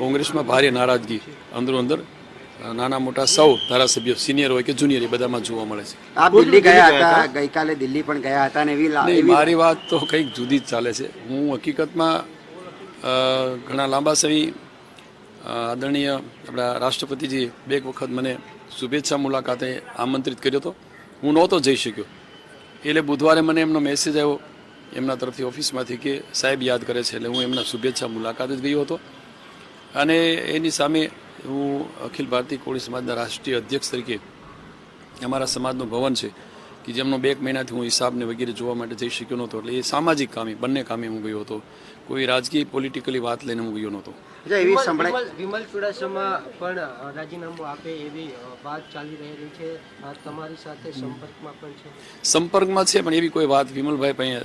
કોંગ્રેસમાં ભારે નારાજગી અંદરો અંદર નાના મોટા સૌ ધારાસભ્યો સિનિયર હોય કે જુનિયર એ બધામાં જોવા મળે છે. આપ દિલ્હી ગયા હતા, ગઈકાલે દિલ્હી પણ ગયા હતા ને નહીં, મારી વાત તો કંઈક જુદી જ ચાલે છે. હું હકીકતમાં ઘણા લાંબા સમય આદરણીય આપણા રાષ્ટ્રપતિજી બે વખત મને શુભેચ્છા મુલાકાતે આમંત્રિત કર્યો હતો. હું નહોતો જઈ શક્યો. એટલે બુધવારે મને એમનો મેસેજ આવ્યો એમના તરફથી ઓફિસમાંથી કે સાહેબ યાદ કરે છે. એટલે હું એમના શુભેચ્છા મુલાકાતે જ ગયો હતો. અને એની સામે હું અખિલ ભારતીય કોળી સમાજના રાષ્ટ્રીય અધ્યક્ષ તરીકે અમારા સમાજનું ભવન છે કે જેમનો 2 મહિનાથી હું હિસાબને વગેરે જોવા માટે જઈ શક્યો નહોતો. એટલે એ સામાજિક કામે બંને કામે હું ગયો હતો. કોઈ રાજકીય પોલિટિકલી વાત લઈને હું ગયો નહોતો. વિમલ ચુડાસમા પણ રાજીનામું આપે એવી વાત ચાલી રહેલી છે. તમારી સાથે સંપર્કમાં પણ છે? સંપર્કમાં છે, પણ એવી કોઈ વાત વિમલભાઈ પાસે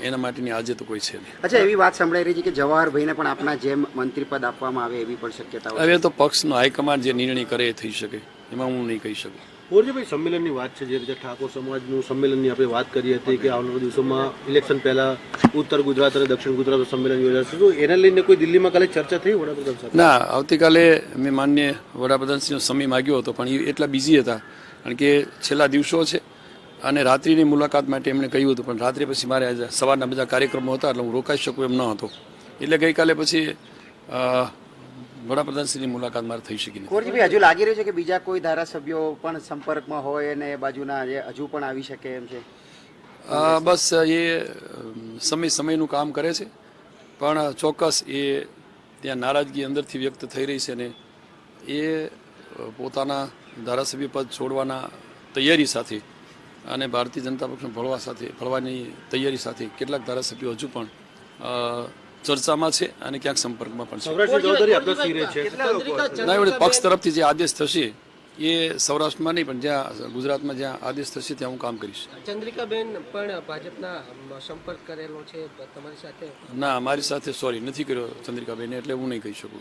એના માટેની આજે તો કોઈ છે નહીં. અચ્છા, એવી વાત સંભળાઈ રહી છે કે જવાહરભાઈને પણ આપના જેમ મંત્રી પદ આપવામાં આવે એવી પણ શક્યતા. હવે તો પક્ષનો હાઈકમાન્ડ જે નિર્ણય કરે એ થઈ શકે, એમાં હું નહીં કહી શકું. મોરજીભાઈ, સંમેલનની વાત છે, જે રીતે ઠાકોર સમાજનું સંમેલનની આપણે વાત કરી હતી કે આવનારા દિવસોમાં ઇલેક્શન પહેલા ઉત્તર ગુજરાત અને દક્ષિણ ગુજરાત સંમેલન યોજાશે, તો એને લઈને કોઈ દિલ્હીમાં કાલે ચર્ચા થઈ વડાપ્રધાન સાથે? ના, આવતીકાલે મેં માન્ય વડાપ્રધાનશ્રીનો સમય માગ્યો હતો, પણ એ એટલા બિઝી હતા કારણ કે છેલ્લા દિવસો છે અને રાત્રિની મુલાકાત માટે એમણે કહ્યું હતું, પણ રાત્રે પછી મારે સવારના બધા કાર્યક્રમો હતા એટલે હું રોકાઈ શકું એમ ન હતો. એટલે ગઈકાલે પછી વડાપ્રધાનશ્રીની મુલાકાત મારે થઈ શકી નથી. કોરજીભાઈ, હજુ લાગી રહ્યું છે કે બીજા કોઈ ધારાસભ્યો પણ સંપર્કમાં હોય અને એ બાજુના હજુ પણ આવી શકે એમ છે? બસ એ સમયનું કામ કરે છે, પણ ચોક્કસ એ ત્યાં નારાજગી અંદરથી વ્યક્ત થઈ રહી છે ને એ પોતાના ધારાસભ્ય પદ છોડવાના તૈયારી સાથે અને ભારતીય જનતા પક્ષને ભળવાની તૈયારી સાથે કેટલાક ધારાસભ્યો હજુ પણ ચર્ચામાં છે અને ક્યાંક સંપર્કમાં પણ છે. ના, પક્ષ તરફથી જે આદેશ થશે એ સૌરાષ્ટ્રમાં નહીં પણ જ્યાં ગુજરાતમાં જ્યાં આદેશ થશે ત્યાં હું કામ કરીશ. ચંદ્રિકાબેન પણ ભાજપના સંપર્ક કરેલો છે તમારી સાથે? ના, મારી સાથે સોરી નથી કર્યો ચંદ્રિકાબેન, એટલે હું નહીં કહી શકું.